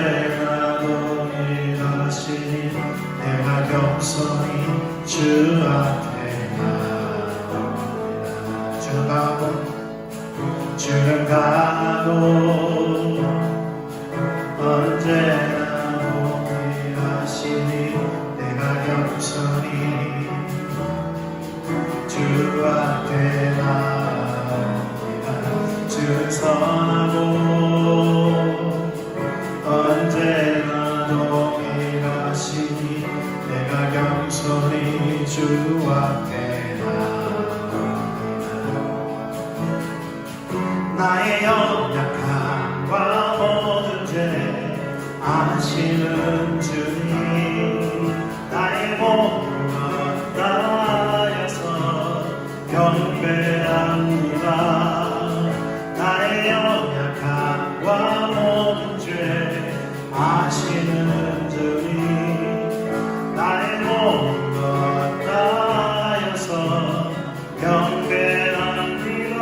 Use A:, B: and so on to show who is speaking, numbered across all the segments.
A: 언제나 동일하시니 내가 겸손히 주 앞에 나옵니다. 주는 가고 언제나 동일하시니 내가 겸손히 주 앞에 나옵니다. 주는 선하고 언제나 동일하시니 내가 겸손히 주 앞에 나옵니다. 나의 연약함과 모든 죄 아시는 주님, 나의 모든 것 다하여서 경배합니다. 나의 연약함과 모든 죄 아시는 주님, 나의 모든 것 다하여서 경배합니다.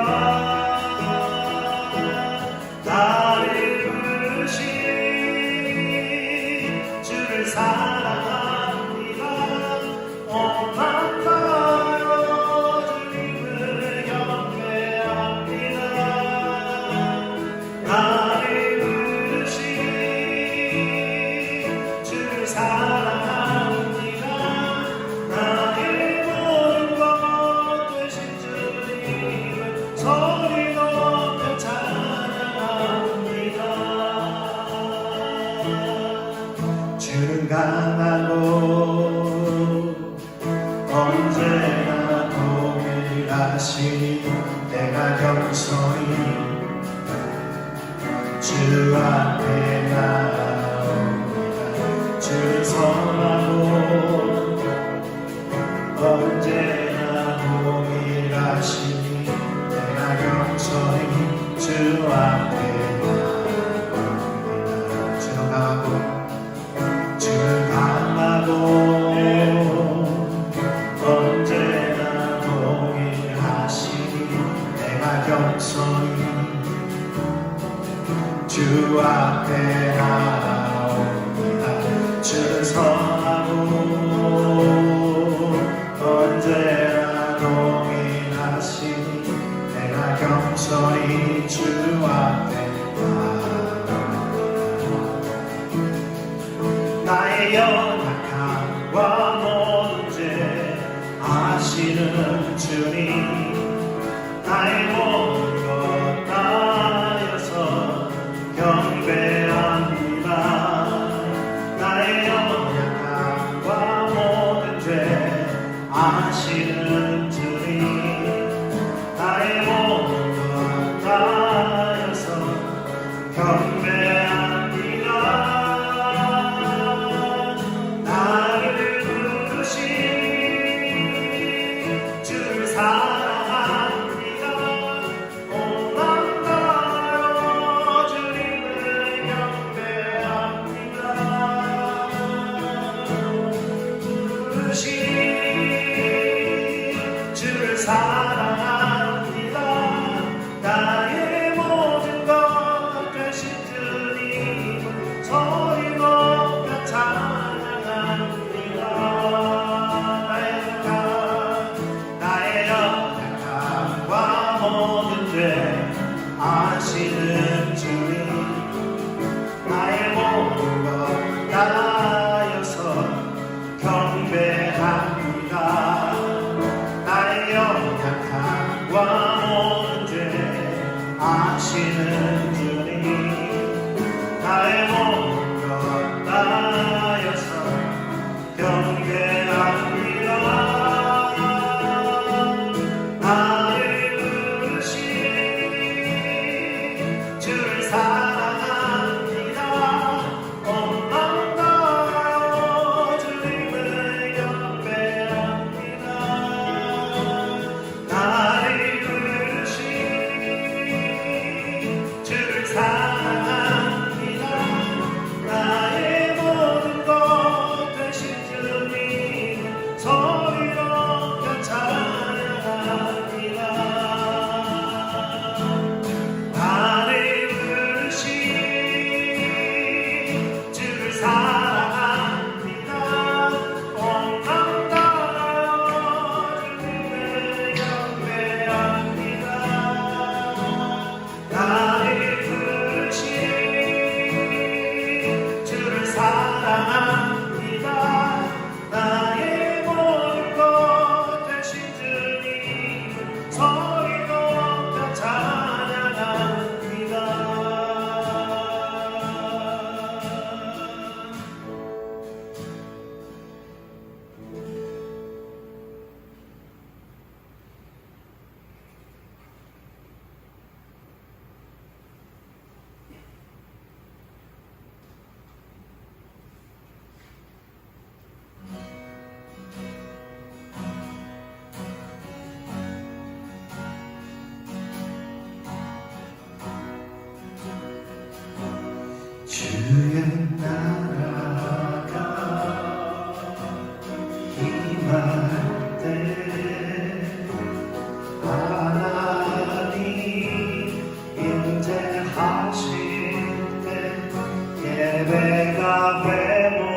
A: 나를 부르신 주를 사랑합니다. 온 맘 다하여 주님을 경배합니다. 나를 부르신 주를 사랑합니다. 나의 모든 것 되신 주님을 소리 높여 찬양합니다. 주는 강하고 언제나 동일하시니 내가 겸손히 주 앞에 나옵니다. 주는 선하고 언제나 동일하시니 내가 겸손히 주 앞에 나옵니다. 주는 강하고 언제나 동일하시니 내가 겸손히 주 앞에 나옵니다. 주는 선하고 언제나 동일하시니 내가 겸손히 주 앞에 나옵니다. 나의 연약함과 모든 죄 아시는 주님, 나의 모든 것 다하여서 경배합니다. 나의 연약함과 모든 죄 아시는 주님, 나의 모든 것 다하여서 경배합니다. 나를 부르신 주를 사랑합니다. 온 맘 다하여 주님을 경배합니다. 부르신 주를 사랑합니다. 나의 모든 것 되신 주님을 소리 높여 찬양합니다. 나의 연약함과 모든 죄 아시는 주님, 나의 모든 것 다하여서 경배합니다. 나의 연약함과 모든 죄 아시는 주님, 나의 모든 내가 회복되면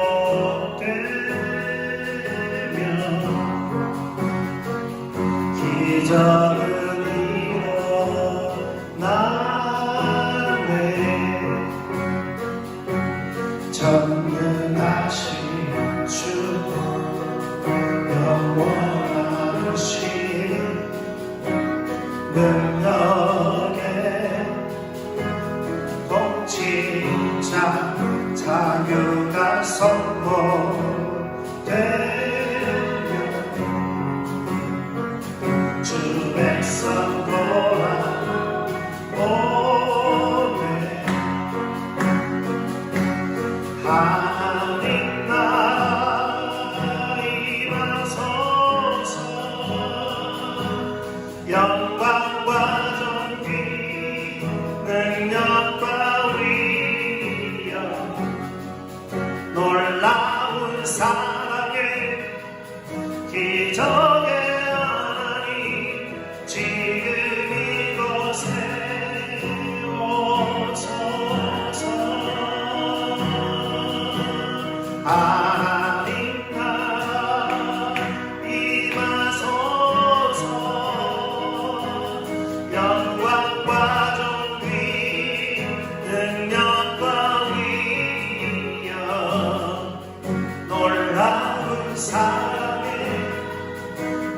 A: 기적은 일어나네. 전능하신 주 영원하신 능력의 통치자 자유가 선포되면 주 백성 돌아오네. 하나님 나라 임하소서. 영광과 존귀 능력과 위엄 놀라운 사랑의 기적의 하나님 지금 이곳에 오소서. 하나님 나라 임하소서. 영광과 존귀 능력과 위엄 놀라운 사랑의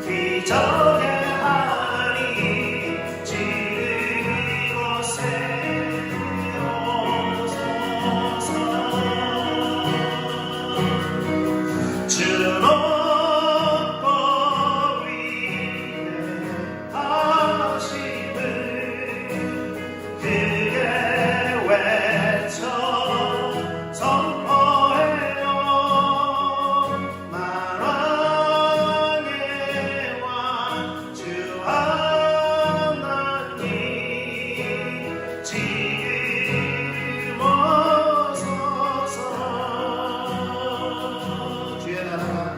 A: 기적의 하나님 지금 이곳에 오소서. 주 높고 위대하심을 크게 외쳐 선포해요. 만왕의 왕 주 하나님 지금 오소서. 주의 나라가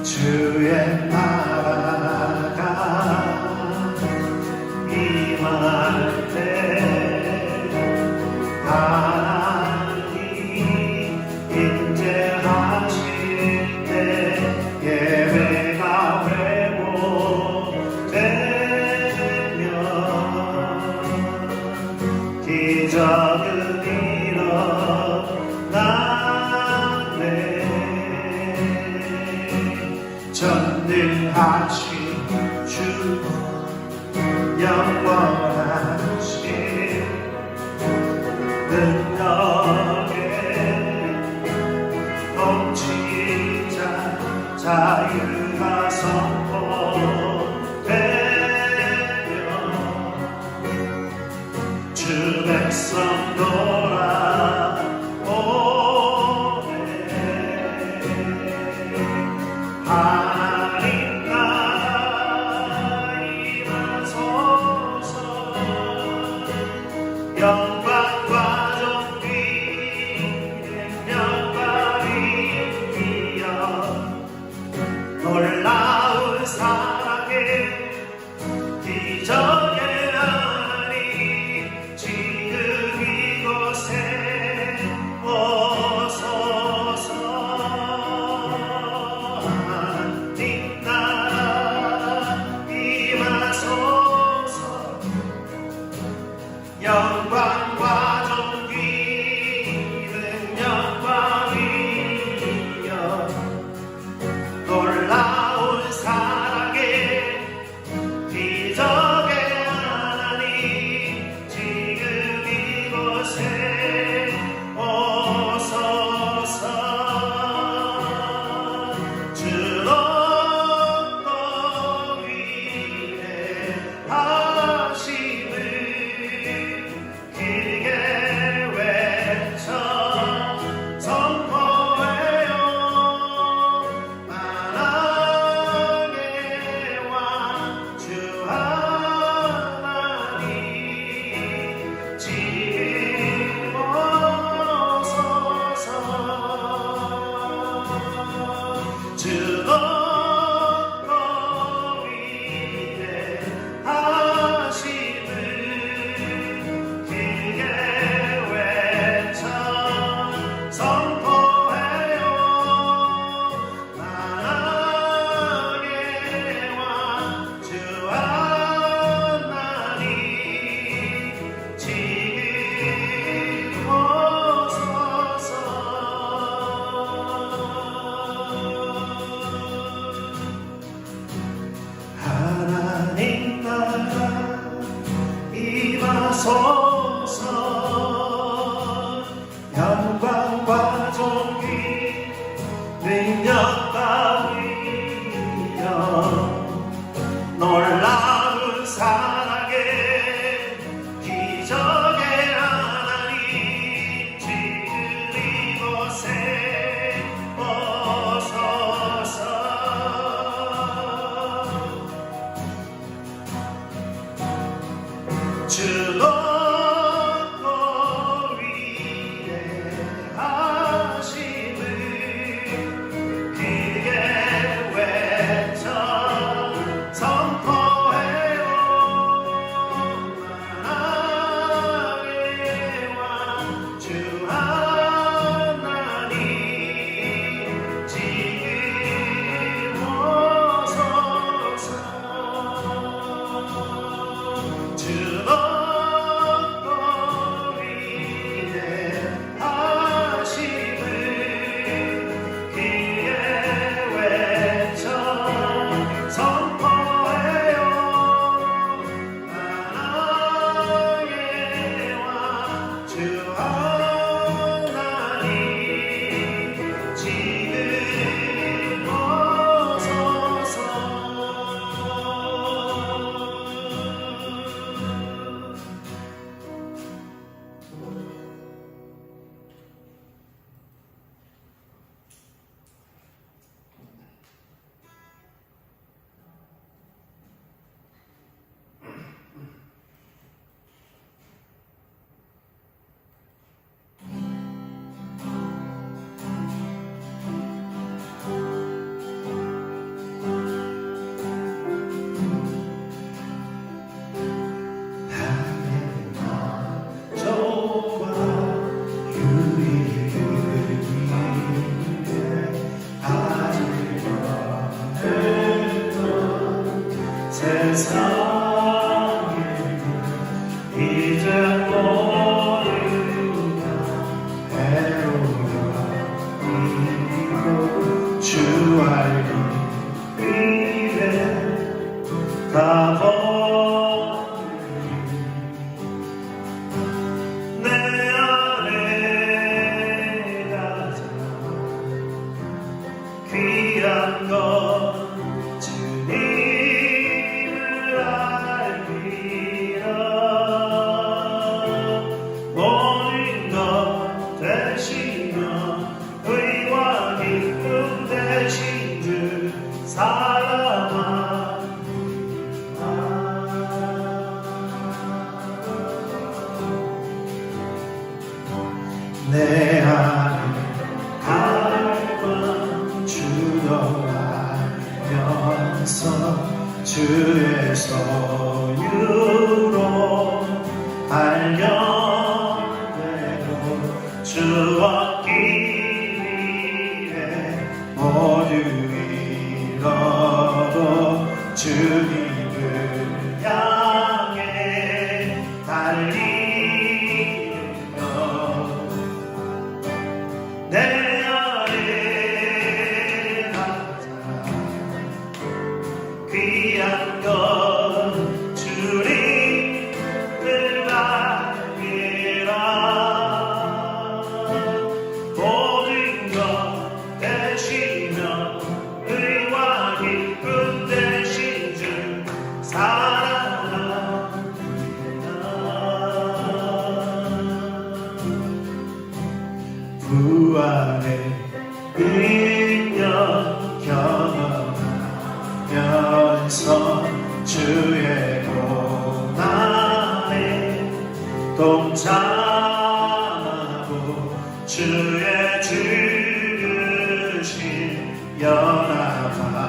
A: 주의 나라가 임할 때 하나님 인재하실 때 예배가 회복되면 기적은 일어나네. 전능하신 주 영원하신 능력의 통치자 자유가 선포되면 주 백성 돌아오네. 하나님 나라 임하소서. 영광과 존귀 능력과 위엄 놀라운 사랑의 기적의 하나님 지금 이곳에 오소서. 하나님 나라 임하소서. 영광과 존귀 내 안에 갈망 주여 알면서 주의 소유로 발견되고 주었기 위해 모두 잃어도 주님을 향해 달리며 내 안에 가자 귀한 것 주님을 알리라 모든 것 되시며 의와 기쁨 되신 주 사랑합니다. 부활의 능력 경험하면서 주의 고난에 동참하고 주의 죽으심 연합하여서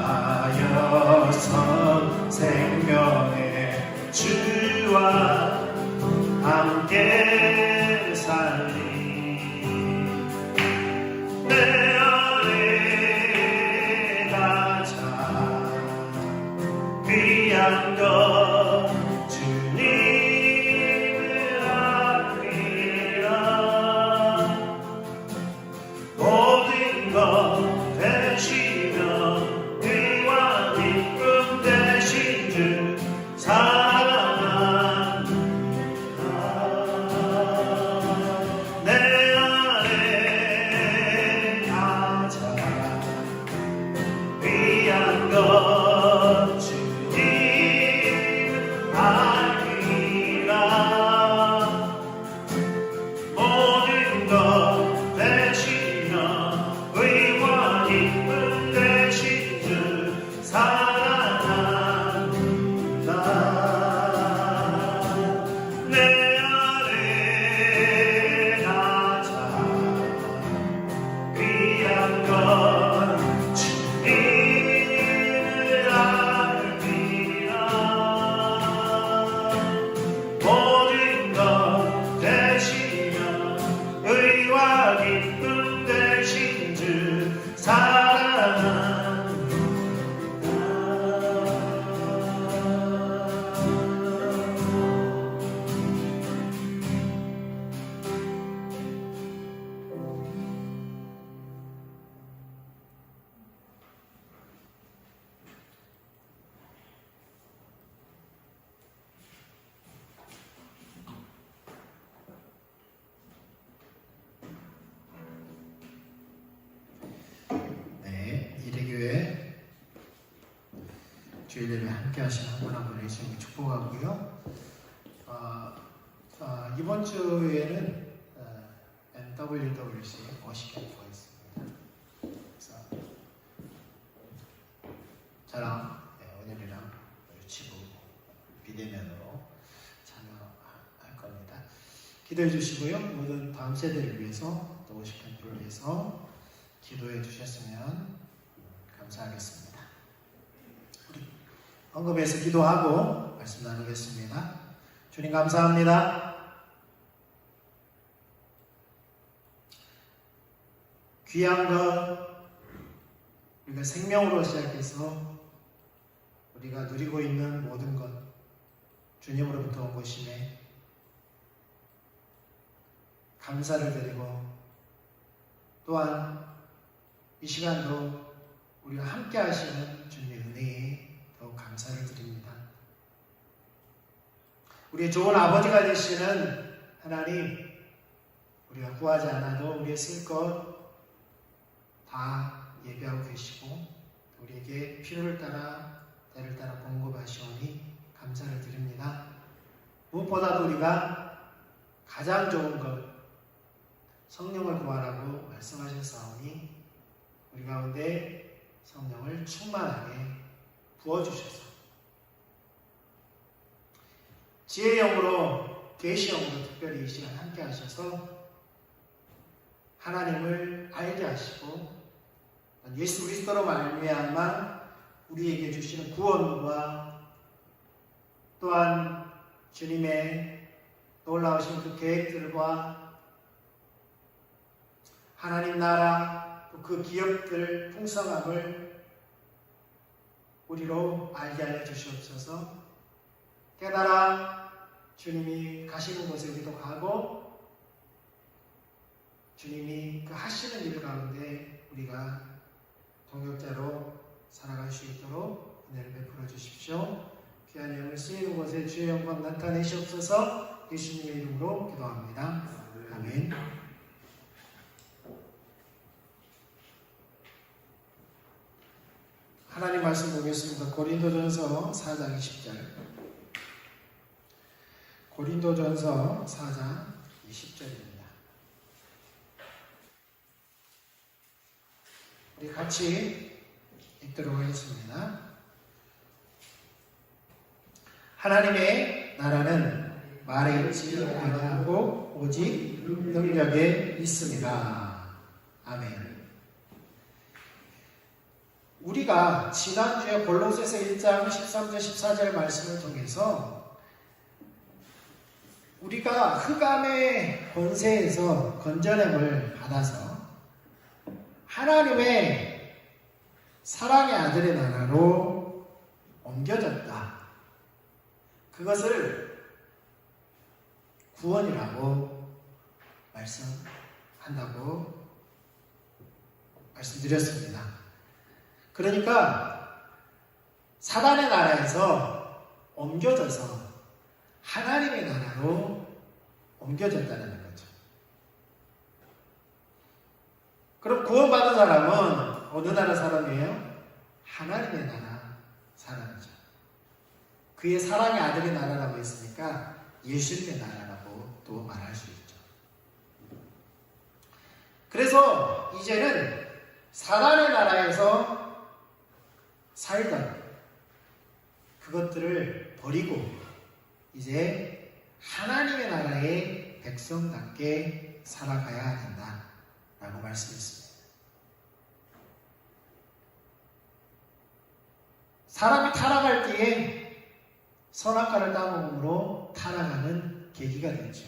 A: 생명의 주와 함께 살리 내 안에 가자 귀한 것 주님을 알리라 모든 것 되시며 의와 기쁨 되신 주 사랑합니다. 내 안에 가자 귀한 것 주님을 알리라 모든 것 되시며 의와 기쁨 되신 주 사랑합니다. 내 안에 가자 귀한 것 주님을 알리라 모든 것 되시며 의와 기쁨 되신 주 사랑합니다. 네, 이대교회 주일 예배 함께 하신 한 분 한 분의 주님 축복하고요. 이번 주에는 MWWC 워시캠프가 있습니다. 그래서 저랑 원현이랑 유치부 비대면으로 참여할 겁니다. 기도해 주시고요. 모든 다음 세대를 위해서 또 워시캠프를 위해서 기도해 주셨으면 감사하겠습니다. 우리 헌금해서 기도하고 말씀 나누겠습니다. 주님 감사합니다. 귀한 것 우리가 생명으로 시작해서 우리가 누리고 있는 모든 것 주님으로부터 온 것임에 감사를 드리고 또한 이 시간도 우리와 함께 하시는 주님의 은혜에 더욱 감사를 드립니다. 우리의 좋은 아버지가 되시는 하나님, 우리가 구하지 않아도 우리의 쓸 것 다 예비하고 계시고 우리에게 필요를 따라 때를 따라 공급하시오니 감사를 드립니다. 무엇보다도 우리가 가장 좋은 것 성령을 구하라고 말씀하셨사오니 우리 가운데 성령을 충만하게 부어주셔서 지혜의 영으로 계시 영으로 특별히 이 시간 함께 하셔서 하나님을 알게 하시고 예수 그리스도로 말미암아 우리에게 주시는 구원과 또한 주님의 놀라우신 그 계획들과 하나님 나라 또 그 기업들 풍성함을 우리로 알게 하여 주시옵소서. 깨달아 주님이 가시는 곳에 우리도 가고 주님이 그 하시는 일 가운데 우리가 동역자로 살아갈 수 있도록 은혜를 베풀어 주십시오. 귀한 영을 쓰이는 곳에 주의 영광 나타내시옵소서. 예수님의 이름으로 기도합니다. 아멘. 하나님 말씀 보겠습니다. 고린도전서 4장 20절. 고린도전서 4장 20절입니다. 우리 같이 읽도록 하겠습니다. 하나님의 나라는 말에 있지 아니하고 오직 능력에 있습니다. 아멘. 우리가 지난주에 골로새서 1장 13절 14절 말씀을 통해서 우리가 흑암의 권세에서 건져냄을 받아서 하나님의 사랑의 아들의 나라로 옮겨졌다. 그것을 구원이라고 말씀한다고 말씀드렸습니다. 그러니까 사단의 나라에서 옮겨져서 하나님의 나라로 옮겨졌다는 거죠. 그럼 구원받은 사람은 어느 나라 사람이에요? 하나님의 나라 사람이죠. 그의 사랑의 아들의 나라라고 했으니까 예수님의 나라라고 또 말할 수 있죠. 그래서 이제는 사단의 나라에서 살던 그것들을 버리고 이제 하나님의 나라의 백성답게 살아가야 된다라고 말씀했습니다. 사람이 타락할 때에 선악과를 따먹음으로 타락하는 계기가 되죠.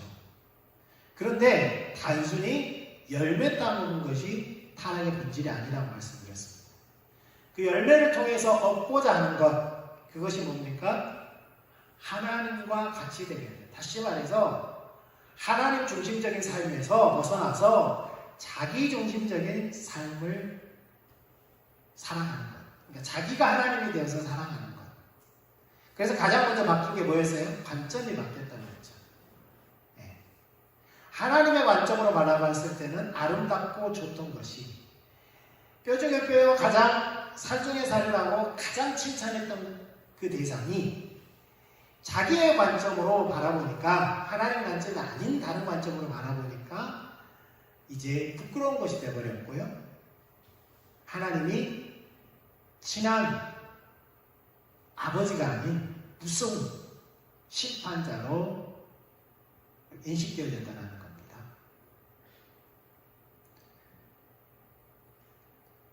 A: 그런데 단순히 열매 따먹는 것이 타락의 본질이 아니라고 말씀드렸습니다. 그 열매를 통해서 얻고자 하는 것, 그것이 뭡니까? 하나님과 같이 되게 돼요. 다시 말해서 하나님 중심적인 삶에서 벗어나서 자기 중심적인 삶을 살아가는 것. 그러니까 자기가 하나님이 되어서 살아가는 것. 그래서 가장 먼저 바뀐 게 뭐였어요? 관점이 바뀌었다는 거죠. 네. 하나님의 관점으로 바라봤을 때는 아름답고 좋던 것이 뼈중에 뼈요 가장 살중에 살이라고 가장 칭찬했던 그 대상이 자기의 관점으로 바라보니까 하나님 관점이 아닌 다른 관점으로 바라보니까 이제 부끄러운 것이 되어버렸고요. 하나님이 친한 아버지가 아닌 무서운 심판자로 인식되어졌다는 겁니다.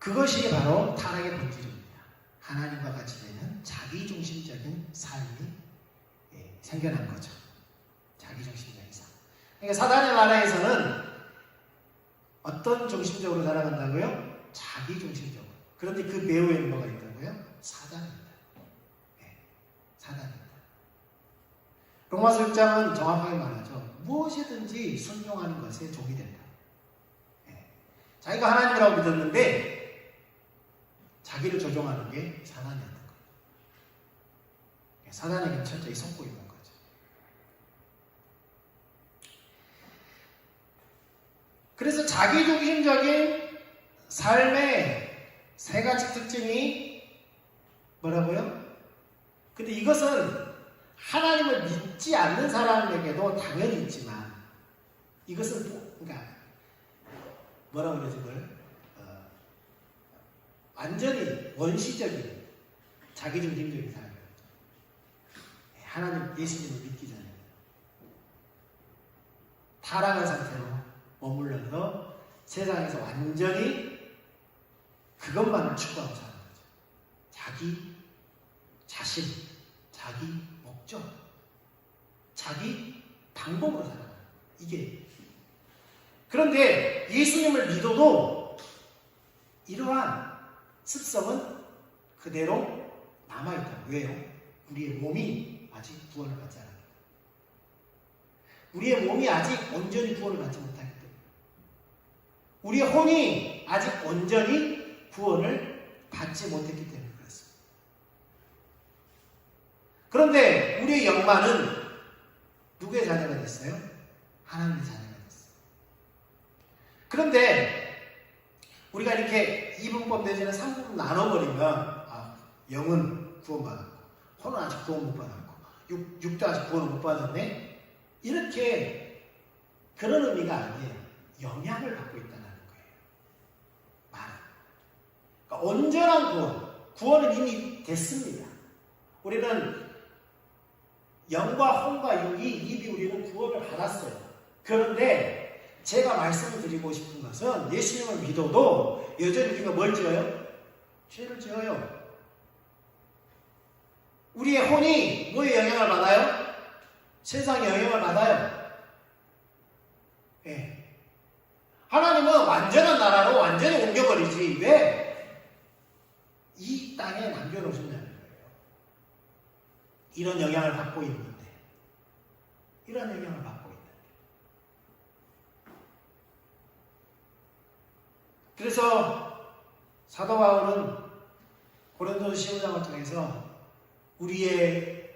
A: 그것이 바로 타락의 본질입니다. 하나님과 같이 되는 자기중심적인 삶이 생겨난 거죠. 자기중심적인 삶. 그러니까 사단의 나라에서는 어떤 중심적으로 살아간다고요? 자기중심적으로. 그런데 그 배후에는 뭐가 있다고요? 사단입니다. 네, 사단입니다. 로마서 6장은 정확하게 말하죠. 무엇이든지 순종하는 것에 종이 된다. 네. 자기가 하나님이라고 믿었는데 자기를 조종하는 게 사단이었던 거예요. 사단에게 철저히 속고 있는 거죠. 그래서 자기중심적인 삶의 세 가지 특징이 뭐라고요? 근데 이것은 하나님을 믿지 않는 사람에게도 당연히 있지만 이것은 그러니까 뭐라고 그러지 그걸? 완전히 원시적인 자기중심적인 삶이에요. 하나님 예수님을 믿기 전에 타락한 상태로 머물러서 세상에서 완전히 그것만을 추구하고 사는 거죠. 자기 자신, 자기 목적, 자기 방법으로 사는 거예요. 이게. 그런데 예수님을 믿어도 이러한 습성은 그대로 남아있다. 왜요? 우리의 몸이 아직 구원을 받지 않았기 때문에. 우리의 몸이 아직 온전히 구원을 받지 못하기 때문에. 우리의 혼이 아직 온전히 구원을 받지 못했기 때문에 그렇습니다. 그런데 우리의 영만은 누구의 자녀가 됐어요? 하나님의 자녀가 됐어요. 그런데 우리가 이렇게 이분법 내지는 3부분 나눠버리면 영은 구원받았고 혼은 아직 구원 못 받았고 육도 아직 구원을 못 받았네? 이렇게 그런 의미가 아니에요. 영향을 받고 있다는 거예요. 말은. 그러니까 온전한 구원은 이미 됐습니다. 우리는 영과 혼과 육이 이미 우리는 구원을 받았어요. 그런데 제가 말씀을 드리고 싶은 것은 예수님을 믿어도 여전히 우리가 뭘 지어요? 죄를 지어요. 우리의 혼이 뭐에 영향을 받아요? 세상에 영향을 받아요. 예. 하나님은 완전한 나라로 완전히 옮겨버리지 왜 이 땅에 남겨놓으셨냐는 거예요. 이런 영향을 받고 있는데 이런 영향을 받고 있는데 그래서 사도 바울은 고린도서 15장을 통해서 우리의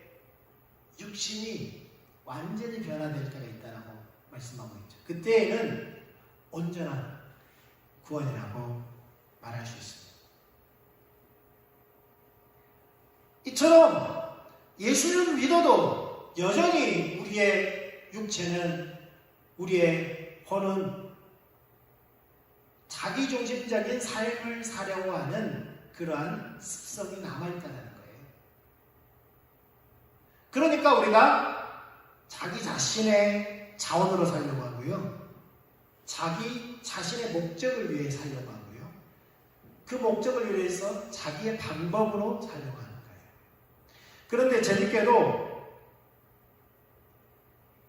A: 육신이 완전히 변화될 때가 있다고 말씀하고 있죠. 그때에는 온전한 구원이라고 말할 수 있습니다. 이처럼 예수를 믿어도 여전히 우리의 육체는, 우리의 혼은 자기중심적인 삶을 사려고 하는 그러한 습성이 남아있다는 거예요. 그러니까 우리가 자기 자신의 자원으로 살려고 하고요. 자기 자신의 목적을 위해 살려고 하고요. 그 목적을 위해서 자기의 방법으로 살려고 하는 거예요. 그런데 재밌게도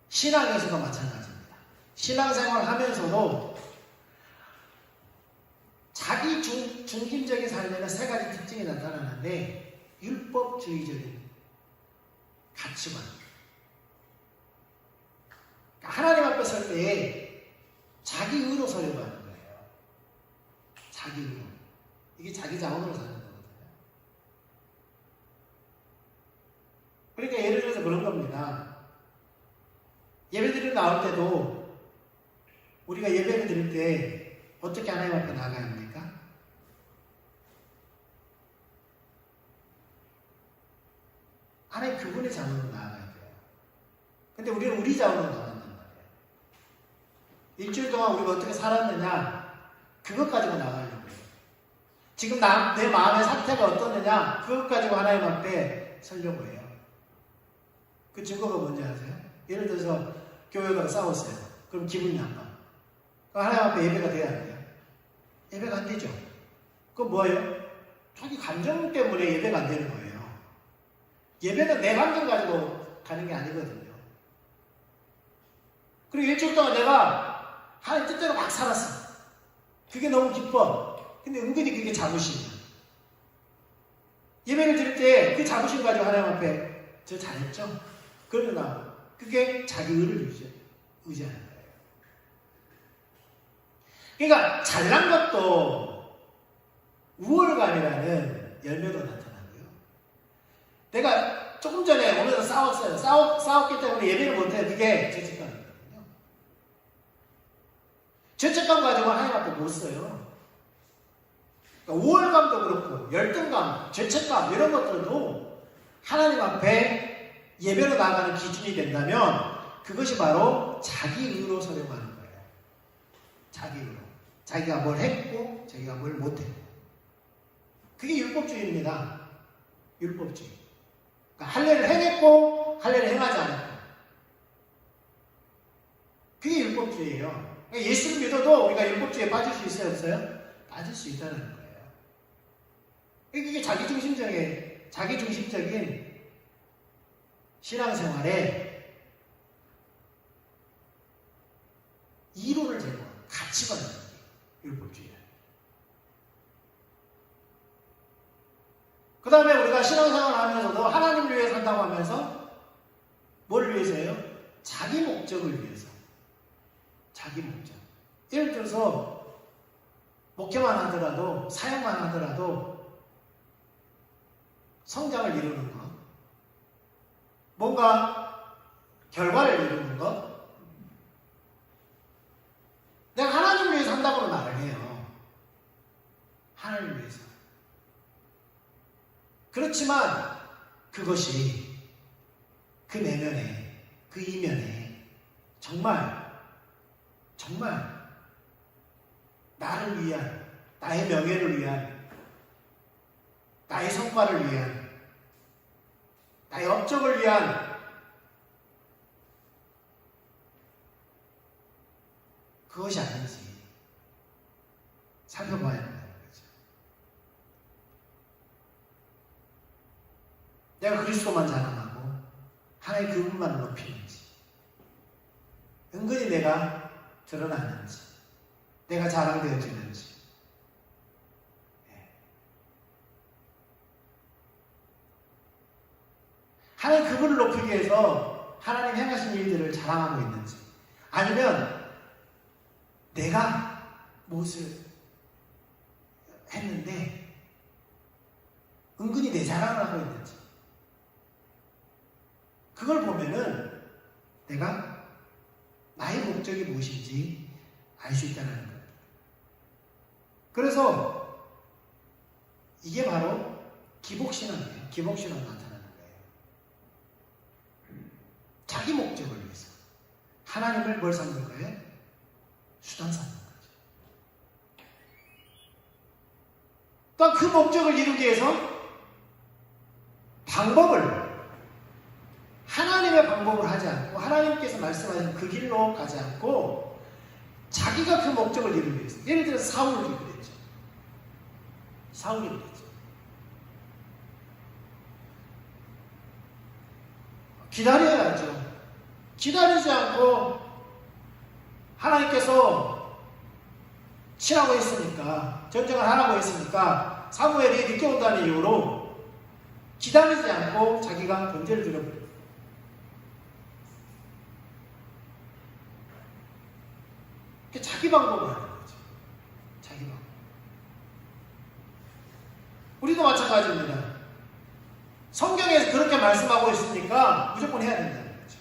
A: 신앙에서도 마찬가지입니다. 신앙생활 하면서도 자기 중심적인 삶에는 세 가지 특징이 나타나는데 율법주의적인 가치관. 하나님 앞에 설 때에 자기 의로 서려고 하는 거예요. 자기 의로. 이게 자기 자원으로 사는 거거든요. 그러니까 예를 들어서 그런 겁니다. 예배드리러 나올 때도 우리가 예배를 드릴 때 어떻게 하나님 앞에 나가야 합니까? 하나님 그분의 자원으로 나아가야 돼요. 근데 우리는 우리 자원으로 나간단 말이에요. 일주일 동안 우리가 어떻게 살았느냐 그것 가지고 나가려고 해요. 지금 내 마음의 상태가 어떻느냐 그것 가지고 하나님 앞에 서려고 해요. 그 증거가 뭔지 아세요? 예를 들어서 교회가 싸웠어요. 그럼 기분이 나빠. 그럼 하나님 앞에 예배가 돼야 안 돼요? 예배가 안 되죠. 그럼 뭐예요? 자기 감정 때문에 예배가 안 되는 거예요. 예배는 내 감정 가지고 가는 게 아니거든요. 그리고 일주일 동안 내가 하나님 뜻대로 막 살았어. 그게 너무 기뻐. 근데 은근히 그게 자부심이야. 예배를 드릴 때 그 자부심 가지고 하나님 앞에 저 잘했죠? 그러나 그게 자기 의를 의지하는 거예요. 그러니까 잘난 것도 우월감이라는 열매도 나타나고요. 내가 조금 전에 오늘도 싸웠어요. 싸웠기 때문에 예배를 못해요. 그게 죄책감이거든요. 죄책감 가지고 하나님 앞에 못 써요. 그러니까 우월감도 그렇고 열등감, 죄책감 이런 것들도 하나님 앞에 예배로 나가는 기준이 된다면 그것이 바로 자기 의로 서려고 하는 거예요. 자기 의로. 자기가 뭘 했고 자기가 뭘 못했고. 그게 율법주의입니다. 율법주의. 그러니까 할례를 행했고 할례를 행하지 않았고. 그게 율법주의예요. 예수를 믿어도 우리가 율법주의에 빠질 수 있어요, 없어요? 빠질 수 있다는 거예요. 이게 자기중심적인 신앙생활에 이론을 제공, 가치관을 율법주의예요. 그 다음에 우리가 신앙생활을 하면서도 하나님을 위해 산다고 하면서 뭐를 위해서요? 자기 목적을 위해서. 자기 목적. 예를 들어서 목회만 하더라도, 사역만 하더라도 성장을 이루는 것, 뭔가 결과를 이루는 것, 내가 하나님을 위해서 한다고는 말을 해요. 하나님을 위해서. 그렇지만 그것이 그 내면에, 그 이면에 정말 나를 위한, 나의 명예를 위한, 나의 성과를 위한, 나의 업적을 위한 그것이 아닌지 살펴봐야 한다는 거죠. 내가 그리스도만 자랑하고 하나의 그분만 높이는지, 은근히 내가 드러나는지, 내가 자랑되어지는지. 하나님 그분을 높이기 위해서 하나님 행하신 일들을 자랑하고 있는지, 아니면 내가 무엇을 했는데 은근히 내 자랑을 하고 있는지, 그걸 보면은 내가 나의 목적이 무엇인지 알 수 있다는 거예요. 그래서 이게 바로 기복신앙이에요. 기복신앙 나타나는 거예요. 자기 목적을 위해서 하나님을 뭘 삼는 거예요? 수단 삼는 거죠. 또한 그 목적을 이루기 위해서 하나님의 방법을 하지 않고, 하나님께서 말씀하신 그 길로 가지 않고 자기가 그 목적을 이루기 위해서, 예를 들어서 사울이 그랬죠. 기다려야죠. 기다리지 않고 하나님께서 치라고 했으니까, 전쟁을 하라고 했으니까 사무엘이 늦게 온다는 이유로 기다리지 않고 자기가 번제를 드려버려요. 자기 방법을 하는 거죠. 자기 방법. 우리도 마찬가지입니다. 성경에서 그렇게 말씀하고 있으니까 무조건 해야 된다는 거죠.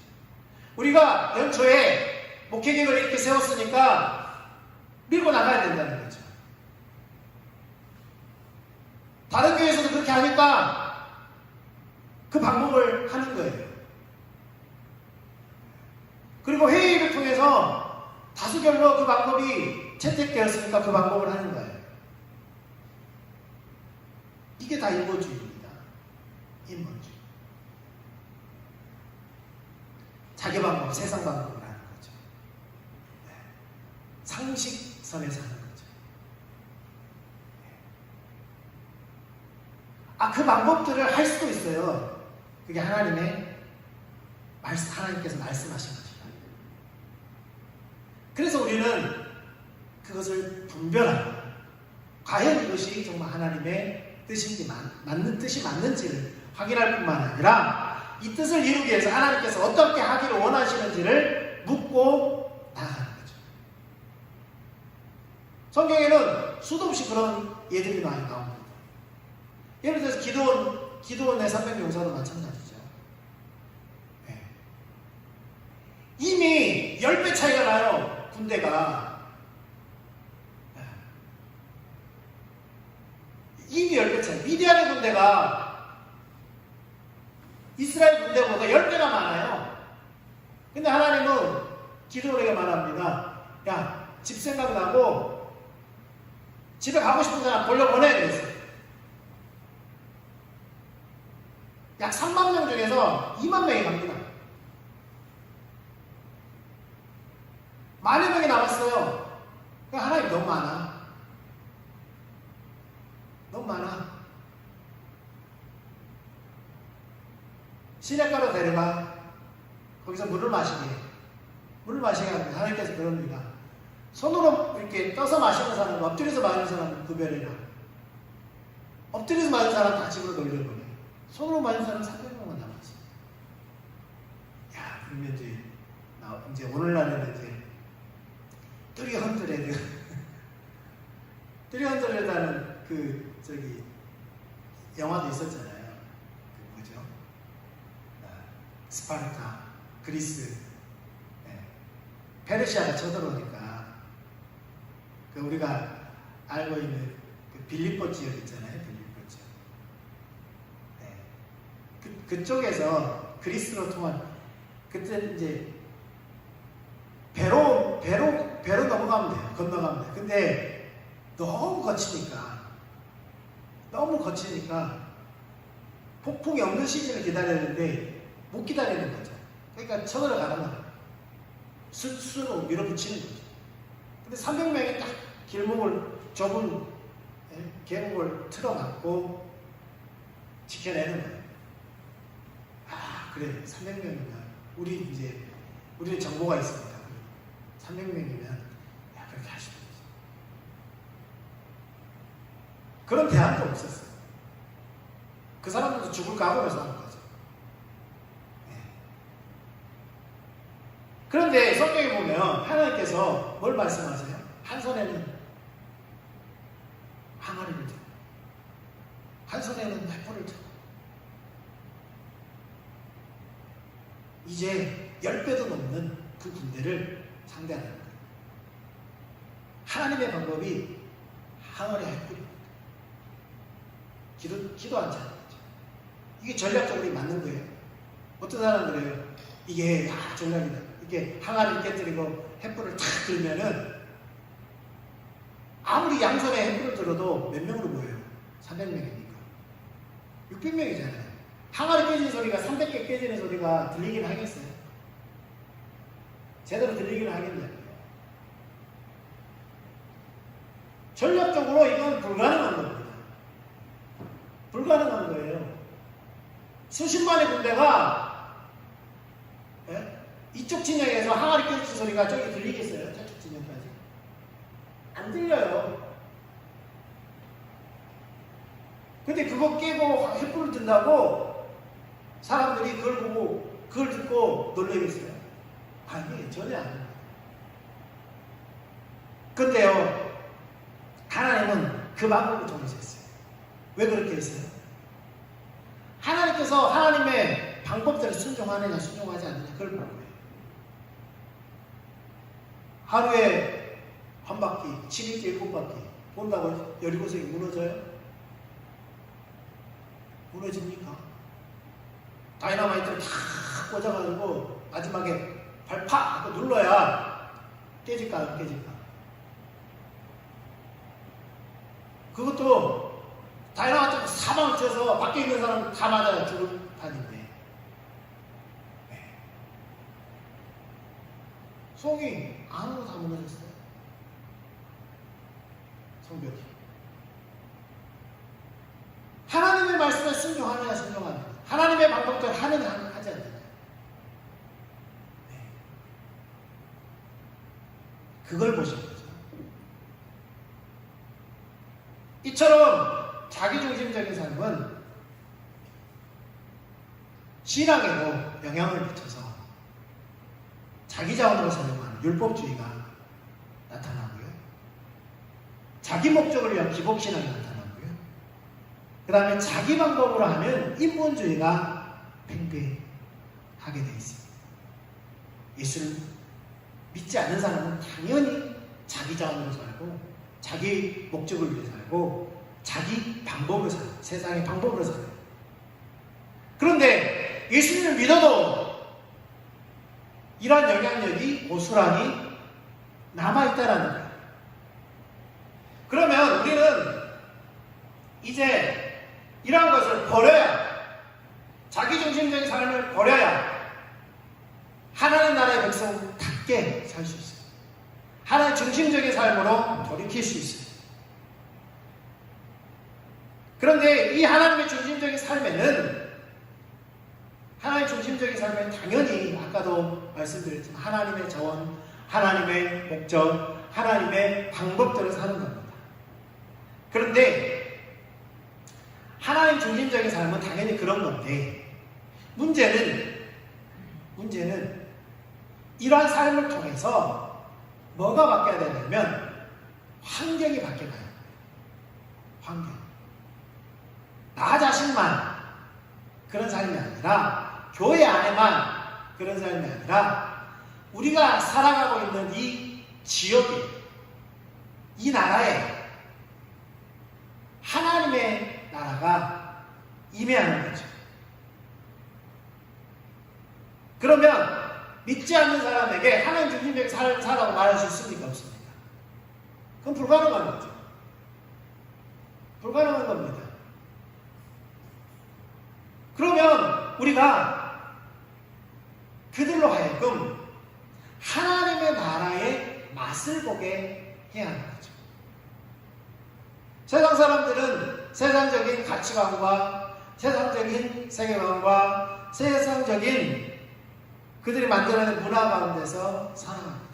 A: 우리가 연초에 목회계획을 이렇게 세웠으니까 밀고 나가야 된다는 거죠. 다른 교회에서도 그렇게 하니까 그 방법을 하는 거예요. 그리고 회의를 통해서 다수결로 그 방법이 채택되었으니까 그 방법을 하는 거예요. 이게 다 인본주의입니다. 인본주의. 자기 방법, 세상 방법을 하는 거죠. 상식선에서 하는 거죠. 그 방법들을 할 수도 있어요. 그게 하나님께서 말씀하신 거죠. 그래서 우리는 그것을 분별하고, 과연 이것이 정말 하나님의 뜻인지, 맞는 뜻이 맞는지를 확인할 뿐만 아니라 이 뜻을 이루기 위해서 하나님께서 어떻게 하기를 원하시는지를 묻고 나아가는 거죠. 성경에는 수도 없이 그런 예들이 많이 나옵니다. 예를 들어서 기드온의 300용사도 마찬가지죠. 이미 10배 차이가 나요. 군대가 이미 10배 차이. 미디안의 군대가 이스라엘 군대보다 10배가 많아요. 근데 하나님은 기드온에게 말합니다. 야, 집 생각나고 집에 가고 싶은 사람 돌려보내. 그랬어요. 약 3만 명 중에서 2만 명이 갑니다. 만여 명이 남았어요. 그러니까 하나님 너무 많아. 너무 많아. 시냇가로 데려가. 거기서 물을 마시게 해. 물을 마시게 하면 하나님께서 그럽니다. 손으로 이렇게 떠서 마시는 사람, 엎드려서 마시는 사람은 구별해라. 엎드려서 마시는 사람 다 집으로 돌려보내. 손으로 마시는 사람 300명만 남았어. 야, 그러면 이제 오늘날에는 이제 뚜리헌드레드 뚜리헌드레드라는 영화도 있었잖아요. 뭐죠? 스파르타, 그리스. 페르시아가 쳐들어오니까 우리가 알고 있는 빌립보 지역 있잖아요. 빌립보 지역. 그쪽에서 그리스로 통한 그때 이제 배로 넘어가면 돼요. 건너가면 돼요. 근데 너무 거치니까 폭풍이 없는 시즌을 기다려야 되는데 못 기다리는 거죠. 그러니까 쳐들어가는 거예요. 스스로 밀어붙이는 거죠. 근데 300명이 딱 좁은 계곡을 틀어막고 지켜내는 거예요. 아, 그래. 300명이면 우리는 정보가 있습니다. 300명이면 그렇게 하시면 되죠. 그런 대안도 없었어요. 그 사람들도 죽을 각오로 사는 거죠. 그런데 성경에 보면 하나님께서 뭘 말씀하세요? 한 손에는 항아리를 들고 한 손에는 횃불을 들고 이제 10배도 넘는 그 군대를 상대하는 거예요. 하나님의 방법이 항아리 횃불입니다. 기도하지 않는 거죠. 이게 전략적으로 맞는 거예요. 어떤 사람은 그래요. 이게 전략이다. 이게 항아리를 깨뜨리고 횃불을 탁 들면은 아무리 양손에 횃불을 들어도 몇 명으로 보여요? 300명이니까 600명이잖아요. 항아리 깨지는 소리가 300개 깨지는 소리가 들리긴 하겠어요? 제대로 들리긴 하겠냐고요. 전략적으로 이건 불가능한 겁니다. 불가능한 거예요. 수십만의 군대가 이쪽 진영에서 항아리 깨지는 소리가 저기 들리겠어요? 저쪽 진영까지? 안 들려요. 근데 그거 깨고 횃불을 든다고 사람들이 그걸 듣고 놀라겠어요? 아니, 전혀 안 됩니다. 근데요, 하나님은 그 방법을 통해서 했어요. 왜 그렇게 했어요? 하나님께서 하나님의 방법대로 순종하느냐 순종하지 않느냐 그걸 볼 거예요. 하루에 한 바퀴, 7일째 7바퀴 본다고 여리고성이 무너져요? 무너집니까? 다이너마이트를 탁 꽂아가지고 마지막에 발팍 하고 눌러야 깨질까 안 깨질까? 그것도 다이너마이트를 사방을 쳐서 밖에 있는 사람 다 맞아야 죽을 판인데 송이 안으로 다 무너졌어요. 성벽이. 하나님의 말씀에 순종하느냐 순종하느냐 하나님의 방법대로 하느냐 하지 않느냐 그걸 보시는 거죠. 이처럼 자기중심적인 삶은 신앙에도 영향을 미쳐서 자기 자원으로 사용하는 율법주의가 나타나고요. 자기 목적을 위한 기복신앙이 나타나고요. 그 다음에 자기 방법으로 하는 인본주의가 팽배하게 되어 있습니다. 예수를 믿지 않는 사람은 당연히 자기 자원으로 살고 자기 목적을 위해 살고 자기 방법으로 살아요. 세상의 방법으로 살아요. 그런데 예수님을 믿어도 이러한 영향력이 고스란히 남아있다라는 거예요. 그러면 우리는 이제 이러한 것을 버려야 자기중심적인 삶을 버려야 하나님 나라의 백성답게 살 수 있어요. 하나님 중심적인 삶으로 돌이킬 수 있어요. 그런데 이 하나님의 중심적인 삶에는 당연히 아까도 말씀드렸지만 하나님의 자원, 하나님의 목적, 하나님의 방법대로 사는 겁니다. 그런데 하나님 중심적인 삶은 당연히 그런 건데 문제는 이러한 삶을 통해서 뭐가 바뀌어야 되냐면 환경이 바뀌어가요. 환경. 나 자신만 그런 삶이 아니라 교회 안에만 그런 삶이 아니라 우리가 살아가고 있는 이 지역에 이 나라에 하나님의 나라가 임해하는 거죠. 그러면 믿지 않는 사람에게 하나님 중심적인 삶을 살라고 말할 수 있습니까? 없습니까? 그건 불가능한 거죠. 불가능한 겁니다. 그러면 우리가 그들로 하여금 하나님의 나라의 맛을 보게 해야 하는 거죠. 세상 사람들은 세상적인 가치관과 세상적인 세계관과 세상적인 그들이 만들어낸 문화 가운데서 살아갑니다.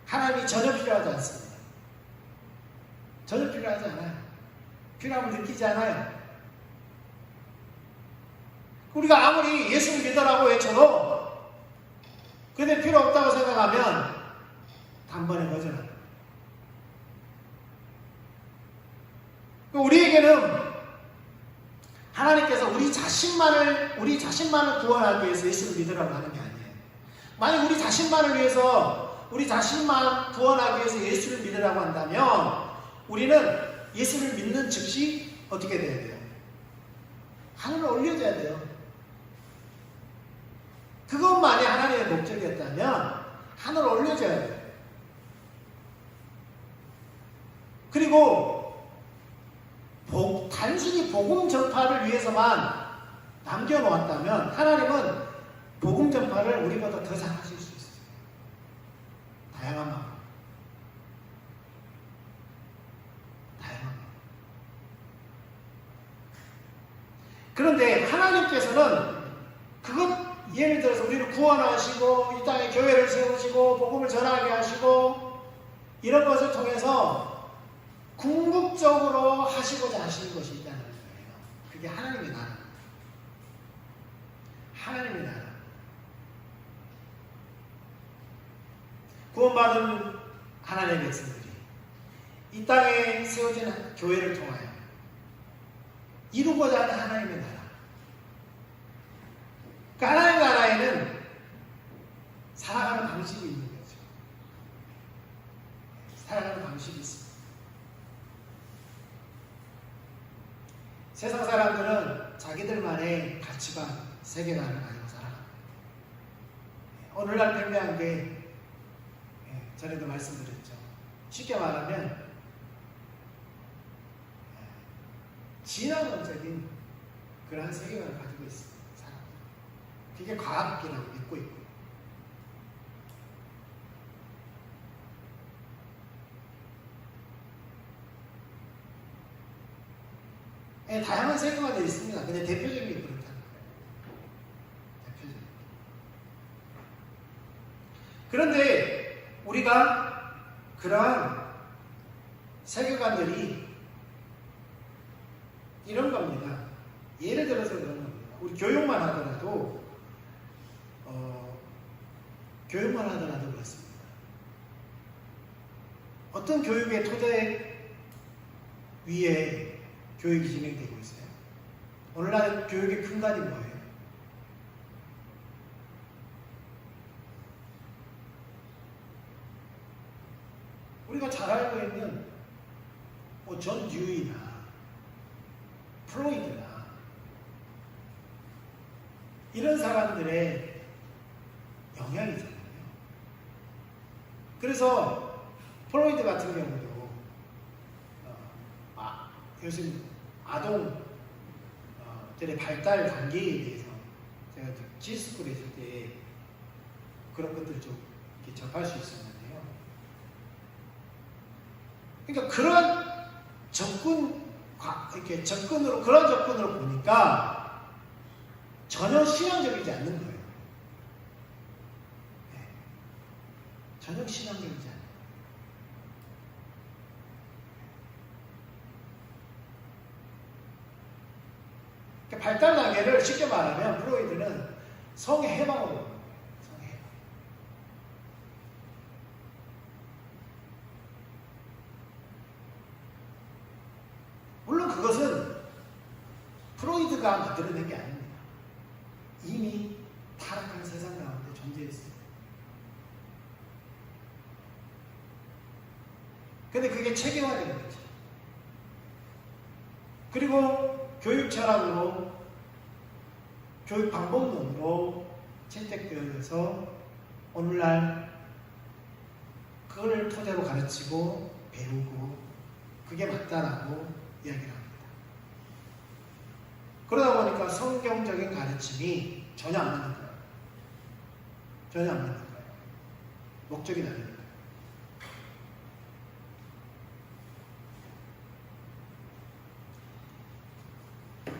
A: 하나님이 전혀 필요하지 않습니다. 전혀 필요하지 않아요. 필요함을 느끼지 않아요. 우리가 아무리 예수를 믿으라고 외쳐도 그들 필요 없다고 생각하면 단번에 거절합니다. 우리에게는 하나님께서 우리 자신만을 구원하기 위해서 예수를 믿으라고 하는 게 아니에요. 만약 우리 자신만을 위해서 우리 자신만 구원하기 위해서 예수를 믿으라고 한다면 우리는 예수를 믿는 즉시 어떻게 돼야 돼요? 하늘을 올려줘야 돼요. 그것만이 하나님의 목적이었다면 하늘을 올려줘야 돼요. 그리고 단순히 복음 전파를 위해서만 남겨놓았다면 하나님은 복음 전파를 우리보다 더 잘하실 수 있어요. 다양한 방법. 그런데 하나님께서는 예를 들어서 우리를 구원하시고 이 땅에 교회를 세우시고 복음을 전하게 하시고 이런 것을 통해서 궁극적으로 하시고자 하시는 것이 있다는 거예요. 그게 하나님의 나라. 하나님의 나라. 구원받은 하나님의 백성들이 이 땅에 세워진 교회를 통하여 이루고자 하는 하나님의 나라. 그 하나님의 나라에는 살아가는 방식이 있는 거죠. 살아가는 방식이 있습니다. 세상 사람들은 자기들만의 가치관, 세계관을 가지고 살아갑니다. 오늘날 팽배한 게 전에도 말씀드렸죠. 쉽게 말하면 진화론적인 그러한 세계관을 가지고 있습니다. 그게 과학이라고 믿고 있고 다양한 세계관들이 있습니다. 근데 대표적인 게 그렇다는 거예요. 대표적인. 그런데 우리가 그러한 세계관들이 이런 겁니다. 예를 들어서 그런 겁니다. 우리 교육만 하더라도 그렇습니다. 어떤 교육의 토대 위에 교육이 진행되고 있어요? 오늘날 교육의 근간이 뭐예요? 우리가 잘 알고 있는 존 듀이나 프로이드나 이런 사람들의 영향이잖아요. 그래서 프로이드 같은 경우도 요즘 아동들의 발달 단계에 대해서 제가 G스쿨에 있을 때 그런 것들을 좀 이렇게 접할 수 있었는데요. 그러니까 그런 그런 접근으로 보니까 전혀 신앙적이지 않는 거예요. 네. 전혀 신앙적이지 않는 거예요. 그러니까 발달 단계를 쉽게 말하면 프로이드는 성의 해방으로 봅니다. 성의 해방. 물론 그것은 프로이드가 만들어낸 게 아닙니다. 이미 타락한 세상 가운데 존재했어요. 근데 그게 체계화된 거죠. 그리고 교육 철학으로, 교육 방법론으로 채택되어서 오늘날 그걸 토대로 가르치고 배우고 그게 맞다라고 이야기를 합니다. 그러다 보니까 성경적인 가르침이 전혀 안 맞는 거예요. 전혀 안 맞는 거예요. 목적이 다르니까.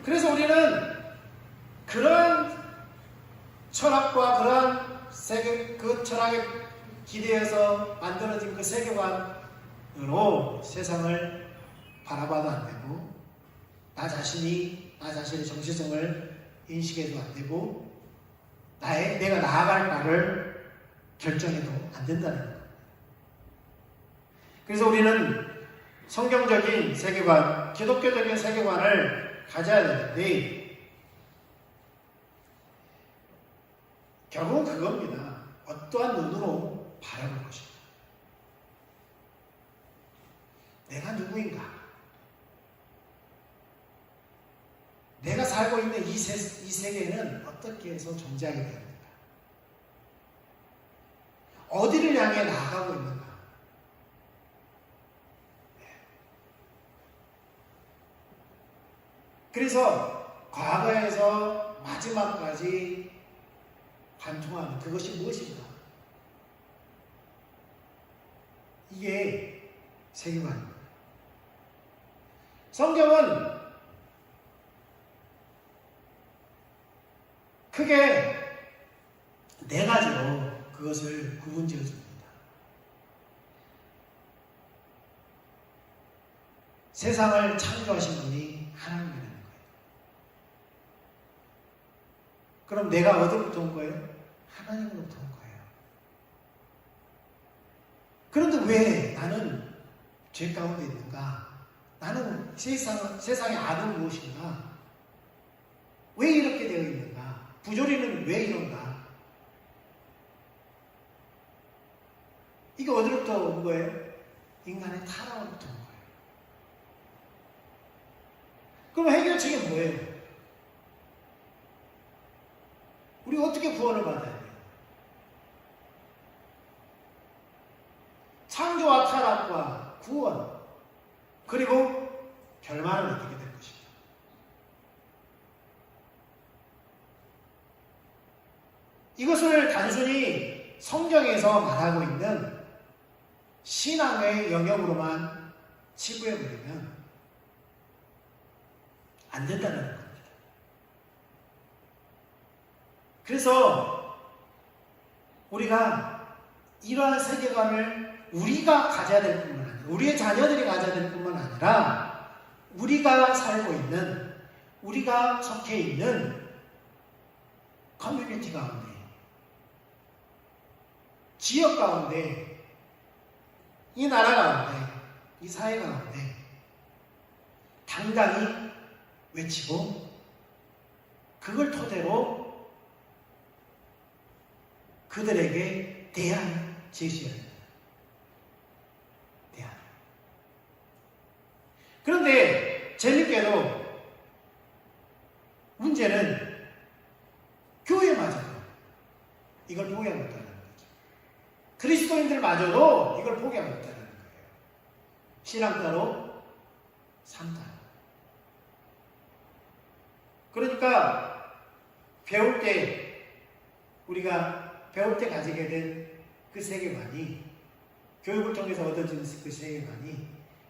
A: 그래서 우리는 그런 철학과 그런 그 철학에 기대어서 만들어진 그 세계관으로 세상을 바라봐도 안 되고, 나 자신의 정체성을 인식해도 안 되고, 내가 나아갈 바를 결정해도 안 된다는 거예요. 그래서 우리는 성경적인 세계관, 기독교적인 세계관을 가져야 되는데, 결국은 그겁니다. 어떠한 눈으로 바라볼 것인가. 내가 누구인가? 내가 살고 있는 이 세계는 어떻게 해서 존재하게 되었는가? 어디를 향해 나아가고 있는가? 그래서 과거에서 마지막까지 관통하는 그것이 무엇인가? 이게 세계관입니다. 성경은 크게 네 가지로 그것을 구분지어 줍니다. 세상을 창조하신 분이 하나님이라는 거예요. 그럼 내가 어디로부터 온 거예요? 하나님으로부터 온 거예요. 그런데 왜 나는 죄 가운데 있는가? 나는 세상의 악은 무엇인가? 왜 이렇게 되어 있는가? 부조리는 왜 이런가? 이게 어디로부터 온 거예요? 인간의 타락으로부터 온 거예요. 그럼 해결책이 뭐예요? 우리 어떻게 구원을 받아야 돼요? 창조와 타락과 구원, 그리고 결말은 어떻게 될 것인가? 이것을 단순히 성경에서 말하고 있는 신앙의 영역으로만 치부해버리면 안 된다는 겁니다. 그래서 우리가 이러한 세계관을 우리가 가져야 될 뿐만 아니라, 우리의 자녀들이 가져야 될 뿐만 아니라, 우리가 살고 있는, 우리가 속해 있는 커뮤니티 가운데, 지역 가운데, 이 나라 가운데, 이 사회 가운데 당당히 외치고 그걸 토대로 그들에게 대안을 제시해야 됩니다. 대안. 그런데 재밌게도 문제는 교회마저도 이걸 포기하고 있다는 거죠. 그리스도인들마저도 이걸 포기하고 있다는 거예요. 신앙 따로, 삶 따로. 그러니까 배울 때, 우리가 배울 때 가지게 된 그 세계관이, 교육을 통해서 얻어진 그 세계관이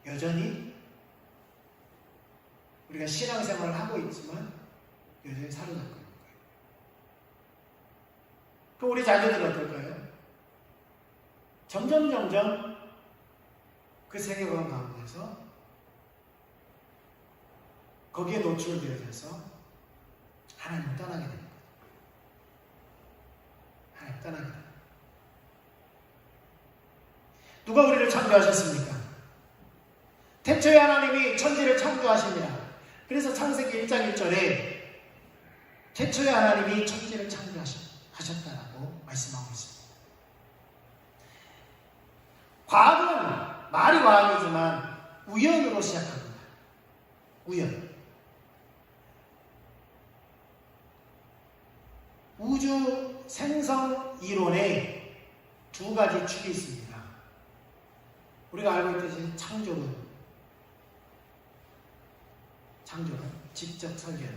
A: 여전히 우리가 신앙생활을 하고 있지만 여전히 사로잡고 있는 거예요. 그럼 우리 자녀들은 어떨까요? 점점 그 세계관 가운데서 거기에 노출되어져서 하나님을 떠나게 됩니다. 하나님 떠나게 됩니다. 누가 우리를 창조하셨습니까? 태초에 하나님이 천지를 창조하십니다. 그래서 창세기 1장 1절에 태초에 하나님이 천지를 창조하셨다라고 말씀하고 있습니다. 과학은 말이 과학이지만 우연으로 시작합니다. 우연. 우주 생성 이론에 두 가지 축이 있습니다. 우리가 알고 있듯이 창조론, 직접 설계론.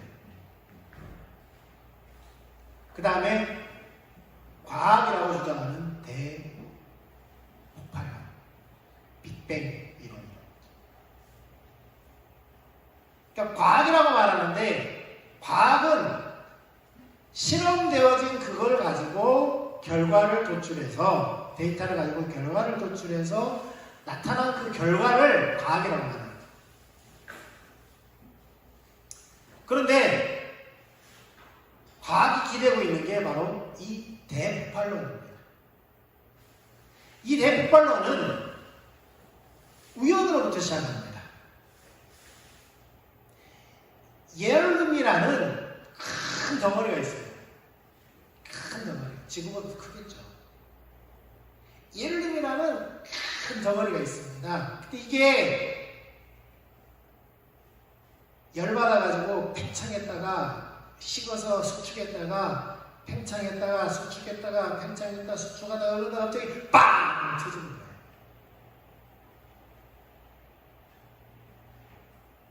A: 그 다음에 과학이라고 주장하는 대폭발론, 빅뱅 이론이죠. 그러니까 과학이라고 말하는데 과학은 실험되어진 그걸 가지고 결과를 도출해서 데이터를 가지고 결과를 도출해서 나타난 그 결과를 과학이라고 합니다. 그런데 과학이 기대고 있는 게 바로 이 대폭발론입니다. 이 대폭발론은 우연으로부터 시작합니다. 예름이라는 큰 덩어리가 있어요. 큰 덩어리. 지구보다 크겠죠. 예름이라는 큰 덩어리가 있습니다. 근데 이게 열받아가지고 팽창했다가 식어서 수축했다가 팽창했다가 수축했다가 팽창했다가 수축하다가 그러다가 갑자기 빵! 터지는 거예요.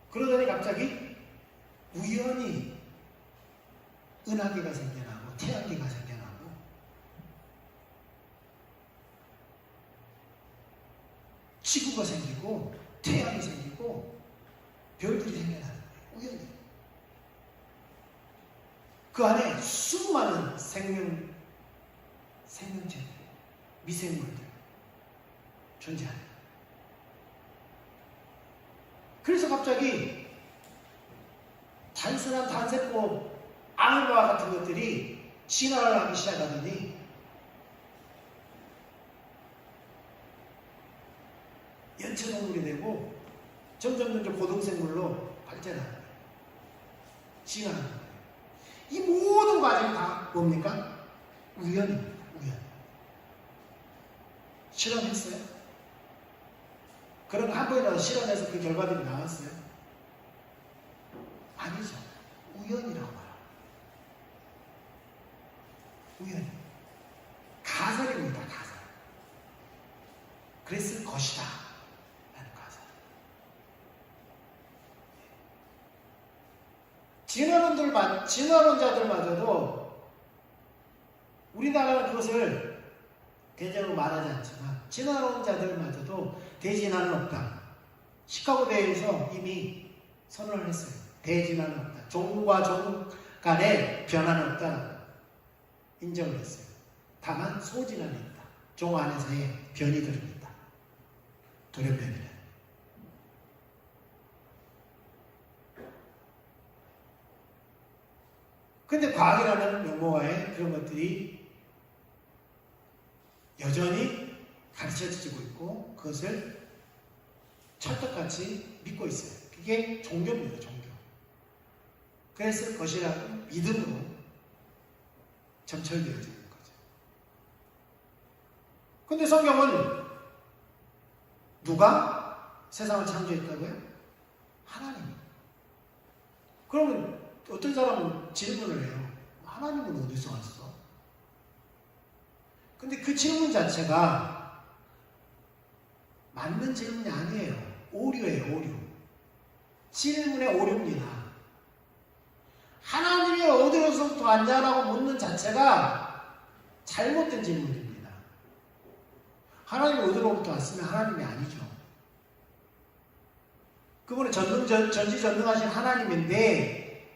A: 그러더니 갑자기 우연히 은하계가 생겨나고 태양계가 생겨나고 지구가 생기고 태양이 생기고 별들이 생겨나는 거예요. 우연히. 그 안에 수많은 생명체들, 미생물들 존재합니다. 그래서 갑자기 단순한 단세포 아모eba 같은 것들이 진화를 하기 시작하더니 연체동물이 되고 점점 고등생물로 발전하는 거예요. 진화하는 거예요. 이 모든 과정이 다 뭡니까? 우연입니다. 우연. 실험했어요? 그럼 한 번이라도 실험해서 그 결과들이 나왔어요? 아니죠. 우연이라고 말합니다. 우연히. 가설입니다. 가설. 그랬을 것이다. 라는 가설. 진화론자들마저도 우리나라는 그것을 대대적으로 말하지 않지만 진화론자들마저도 대진화는 없다. 시카고 대회에서 이미 선언을 했어요. 대진화는 없다. 종과 종 간의 변화는 없다라고 인정을 했어요. 다만 소진화는 있다. 종 안에서의 변이들은 있다. 돌연변이는. 근데 과학이라는 용어와의 그런 것들이 여전히 가르쳐지고 있고 그것을 찰떡같이 믿고 있어요. 그게 종교입니다. 종교. 그랬을 것이라고 믿음으로 점철되어지는 거죠. 근데 성경은 누가 세상을 창조했다고요? 하나님. 그러면 어떤 사람은 질문을 해요. 하나님은 어디서 왔어? 근데 그 질문 자체가 맞는 질문이 아니에요. 오류예요, 오류. 질문의 오류입니다. 하나님이 어디로부터 왔냐라고 묻는 자체가 잘못된 질문입니다. 하나님이 어디로부터 왔으면 하나님이 아니죠. 그분은 전지전능하신 하나님인데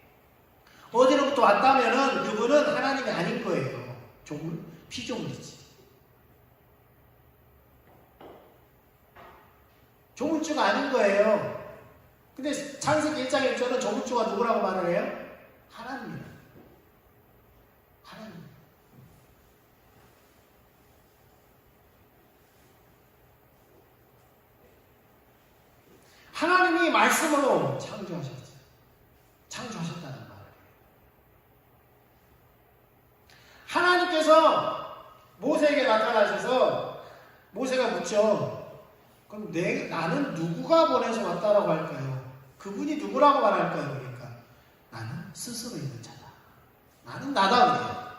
A: 어디로부터 왔다면은 그분은 하나님이 아닌 거예요. 피조물이지. 조물주가 아닌 거예요. 근데 창세기 1장 1절은 조물주가 누구라고 말을 해요? 하나님이에요. 하나님. 하나님이 말씀으로 창조하셨어요. 창조하셨다는 말이에요. 하나님께서 모세에게 나타나셔서 모세가 묻죠. 그럼 나는 누구가 보내서 왔다라고 할까요? 그분이 누구라고 말할까요? 그러니까 나는 스스로 있는 자다. 나는 나다 그래요.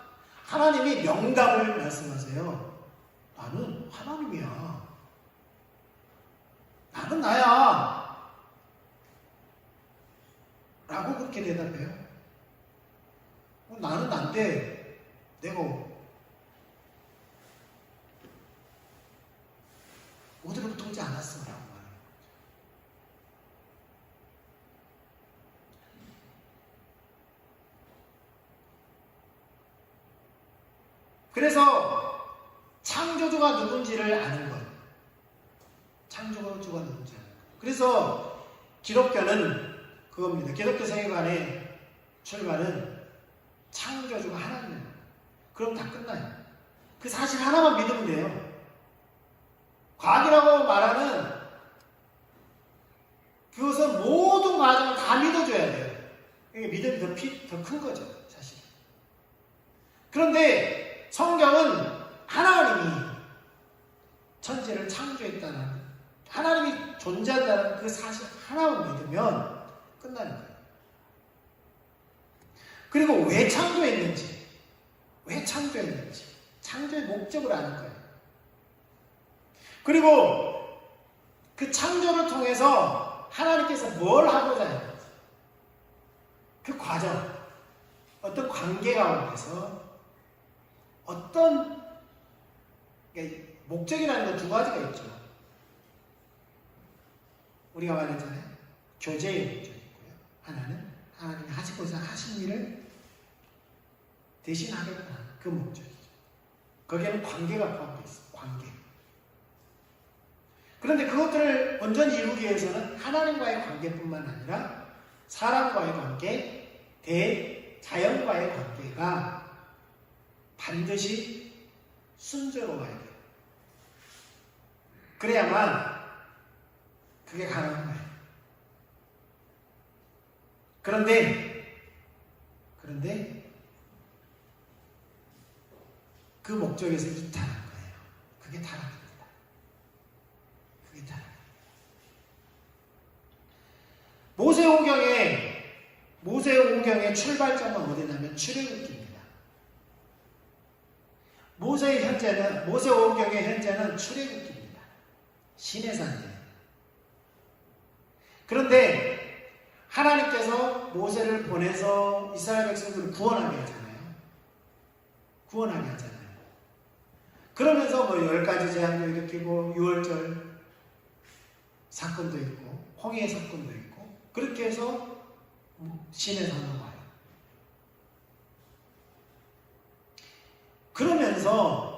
A: 하나님이 명답을 말씀하세요. 나는 하나님이야. 나는 나야. 라고 그렇게 대답해요. 나는 난데 내가 어디로부터 오지 않았어. 라고 말해요. 그래서 창조주가 누군지를 아는 것. 창조주가 누군지 아는 것. 그래서 기독교는 그겁니다. 기독교 세계관의 출발은 창조주가 하나님입니다. 그럼 다 끝나요. 그 사실 하나만 믿으면 돼요. 과학이라고 말하는 그것은 모든 과정을 다 믿어줘야 돼요. 이게 믿음이 더 큰 거죠, 사실. 그런데 성경은 하나님이 천지를 창조했다는, 하나님이 존재한다는 그 사실 하나만 믿으면 끝나는 거예요. 그리고 왜 창조했는지, 창조의 목적을 아는 거예요. 그리고 그 창조를 통해서 하나님께서 뭘 하고자 했는지, 그 과정, 어떤 관계 가운데서 어떤 목적이라는 건 두 가지가 있죠. 우리가 말했잖아요. 교제의 목적이 있고요. 하나는 하나님이 하시고자 하신 일을 대신하겠다. 그 목적이죠. 거기에는 관계가 포함되어 있어요. 관계. 그런데 그것들을 온전히 이루기 위해서는 하나님과의 관계뿐만 아니라 사람과의 관계, 대자연과의 관계가 반드시 순조로워야 돼요. 그래야만 그게 가능한 거예요. 그런데 그 목적에서 이탈한 거예요. 그게 타락입니다. 그게 타락. 모세오경의 출발점은 어디냐면 출애굽기입니다. 모세오경의 현재는 출애굽기입니다. 시내산이에요. 그런데 하나님께서 모세를 보내서 이스라엘 백성들을 구원하게 하잖아요. 그러면서 10가지 재앙도 일으키고 6월절 사건도 있고 홍해 사건도 있고 그렇게 해서 시내산으로 와요. 그러면서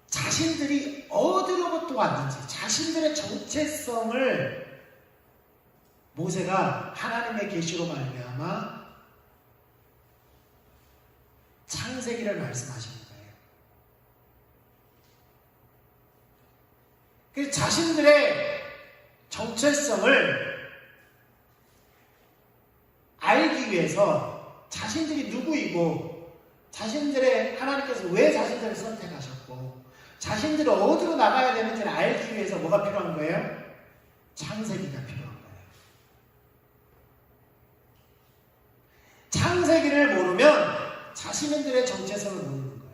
A: 자신들이 어디로부터 왔는지 자신들의 정체성을 모세가 하나님의 계시로 말미암아 창세기를 말씀하시는 거예요. 그래서 자신들의 정체성을 알기 위해서 자신들이 누구이고 자신들의 하나님께서 왜 자신들을 선택하셨고 자신들이 어디로 나가야 되는지를 알기 위해서 뭐가 필요한 거예요? 창세기가 필요한 거예요. 창세기를 모르면 자신들의 정체성을 모르는 거예요.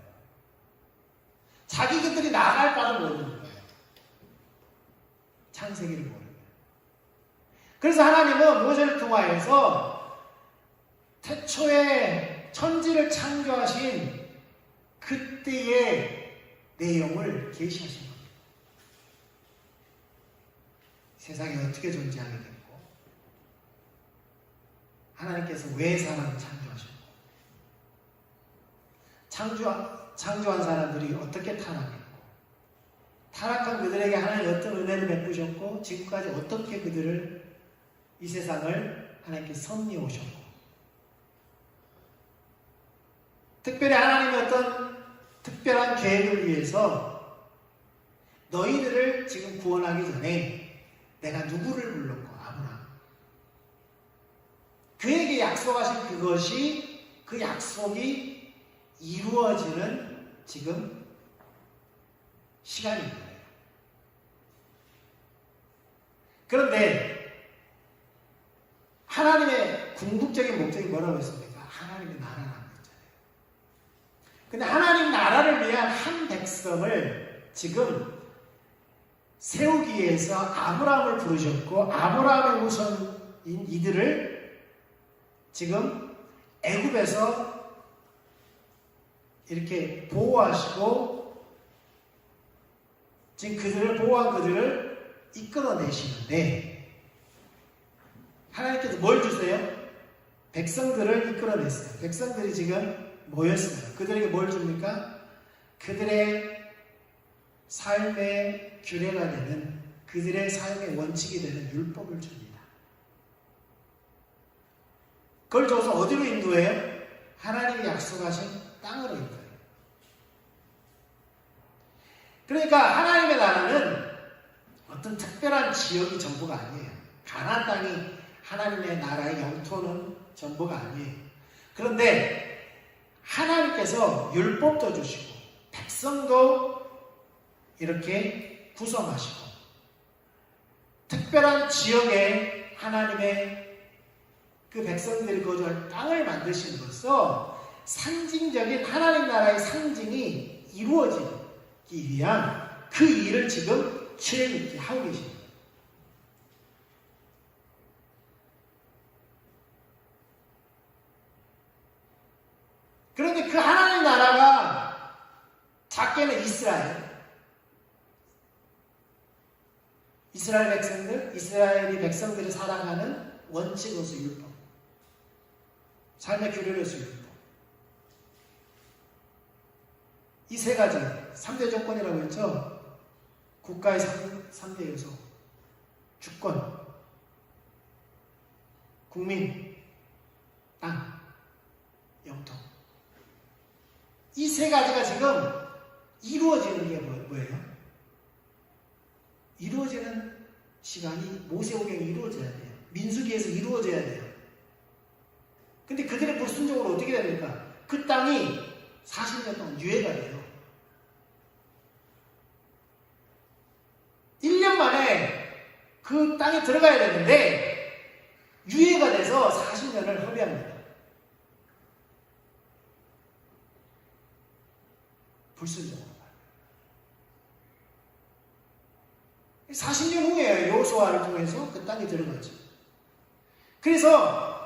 A: 자기들이 나갈 바를 모르는 거예요. 창세기를 모르면. 그래서 하나님은 모세를 통하여서 태초에 천지를 창조하신 그때의 내용을 계시하신 겁니다. 세상에 어떻게 존재하게 됐고, 하나님께서 왜 사람을 창조하셨고, 창조한 사람들이 어떻게 타락했고, 타락한 그들에게 하나님 어떤 은혜를 베푸셨고, 지금까지 어떻게 그들을, 이 세상을 하나님께 섭리해 오셨고, 특별히 하나님의 어떤 특별한 계획을 위해서 너희들을 지금 구원하기 전에 내가 누구를 불렀고, 아브라함. 그에게 약속하신 그것이, 그 약속이 이루어지는 지금 시간인 거예요. 그런데 하나님의 궁극적인 목적이 뭐라고 했습니까? 하나님의 나라라고 했잖아요. 근데 하나님 나라를 위한 한 백성을 지금 세우기 위해서 아브라함을 부르셨고, 아브라함의 후손인 이들을 지금 애굽에서 이렇게 보호하시고, 지금 그들을 보호한 그들을 이끌어내시는데, 하나님께서 뭘 주세요? 백성들을 이끌어냈어요. 백성들이 지금 모였어요. 그들에게 뭘 줍니까? 그들의 삶의 규례가 되는, 그들의 삶의 원칙이 되는 율법을 줍니다. 그걸 줘서 어디로 인도해요? 하나님이 약속하신 땅으로 인도해요. 그러니까 하나님의 나라는 어떤 특별한 지역이 전부가 아니에요. 가나안 땅이 하나님의 나라의 영토는 전부가 아니에요. 그런데 하나님께서 율법도 주시고 백성도 이렇게 구성하시고 특별한 지역에 하나님의 그 백성들이 거주할 땅을 만드심으로써 상징적인 하나님 나라의 상징이 이루어지기 위한 그 일을 지금 주님 있게 하고 계십니다. 그런데 그 하나님 나라가 작게는 이스라엘 백성들, 이스라엘이 백성들이 살아가는 원칙으로서 율법, 삶의 규례로서 율법, 이 세 가지 3대 조건이라고 했죠. 국가의 3대 요소, 주권, 국민, 땅, 영토. 이 세 가지가 지금 이루어지는 게 뭐예요? 이루어지는 시간이 모세오경이 이루어져야 돼요. 민수기에서 이루어져야 돼요. 근데 그들의 불순종으로 어떻게 됩니까? 그 땅이 40년 동안 유예가 돼요. 1년 만에 그 땅에 들어가야 되는데 유예가 돼서 40년을 허비합니다. 불순종으로. 40년 후에 여호수아를 통해서 그 땅에 들어가죠. 그래서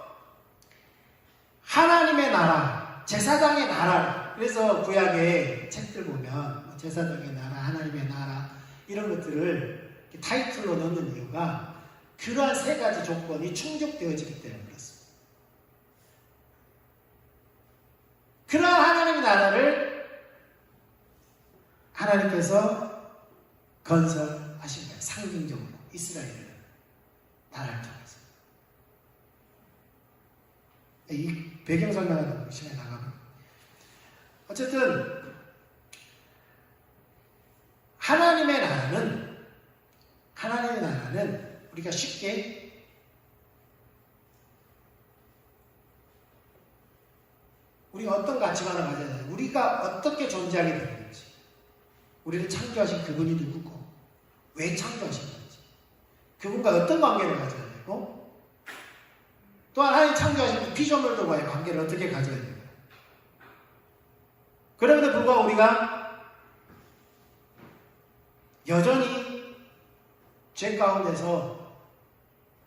A: 하나님의 나라, 제사장의 나라, 그래서 구약의 책들 보면 제사장의 나라, 하나님의 나라 이런 것들을 타이틀로 넣는 이유가 그러한 세 가지 조건이 충족되어지기 때문에 그렇습니다. 그러한 하나님의 나라를 하나님께서 건설하신 거예요. 상징적으로 이스라엘을 나라를 통해서. 이 배경 설명하는 시간에 나가면 어쨌든 하나님의 나라는 우리가 쉽게 우리가 어떤 가치관을 가져야 되는지, 우리가 어떻게 존재하게 되는지, 우리를 창조하신 그분이 누구고 왜 창조하신 건지, 그분과 어떤 관계를 가져야 되고, 또한 하나님 창조하신 피조물들과의 관계를 어떻게 가져야 되고, 그럼에도 불구하고 우리가 여전히 죄 가운데서,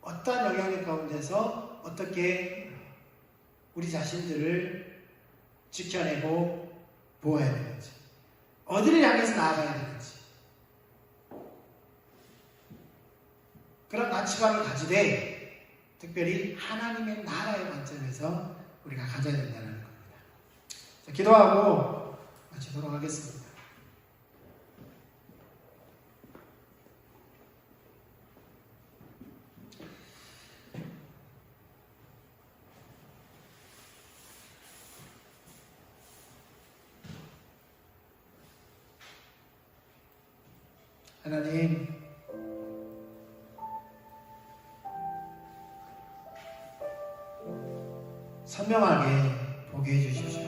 A: 어떠한 영향력 가운데서 어떻게 우리 자신들을 지켜내고 보호해야 되는지, 어디를 향해서 나아가야 되는지, 그런 가치관을 가지되 특별히 하나님의 나라의 관점에서 우리가 가져야 된다는 겁니다. 자, 기도하고 마치도록 하겠습니다. 하나님, 선명하게 보게 해주십시오.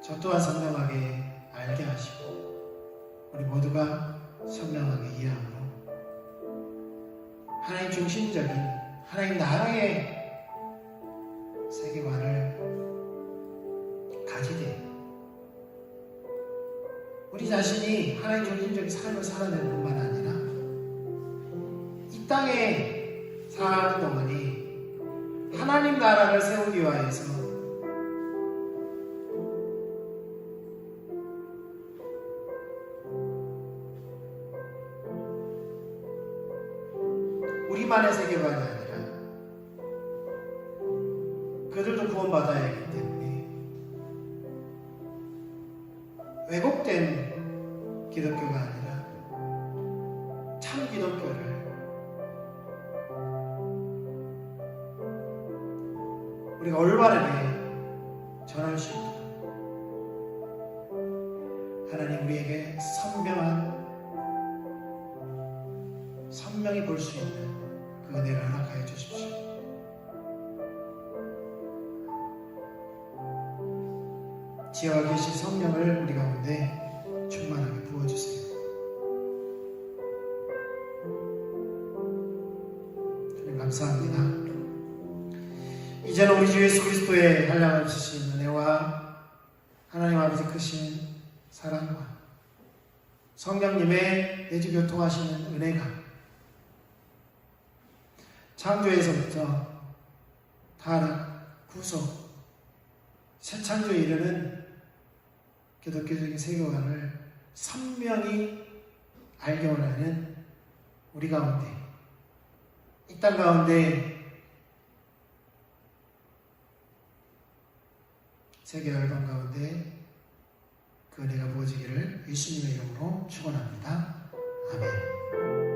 A: 저 또한 선명하게 알게 하시고 우리 모두가 선명하게 이해함으로 하나님 중심적인 하나님 나라의 세계관을 가지되 우리 자신이 하나님 중심적인 삶을 살아내는 것만 아니라 이 땅에 사는 동안이 하나님 나라를 세우기 위해서 우리만의 세계관이 아니라 그들도 구원받아야 하기 때문에 왜곡된 기독교가 아니라 참 기독교를 우리가 올바르게 전할 수 있도록 하나님 우리에게 선명히 볼 수 있는 그 은혜를 허락하여 주십시오. 지혜와 계신 성령을 우리 가운데 충만하게 부어주세요. 주님 감사합니다. 이제는 우리 주 예수 그리스도의 한량없으신 은혜와 하나님 아버지 크신 사랑과 성령님의 내주 교통하시는 은혜가 창조에서부터 타락, 구속, 새 창조에 이르는 기독교적인 세계관을 선명히 알게 원하는 우리 가운데, 이 땅 가운데 세계 열방 가운데 그 은혜가 부어지기를 예수님의 이름으로 축원합니다. 아멘.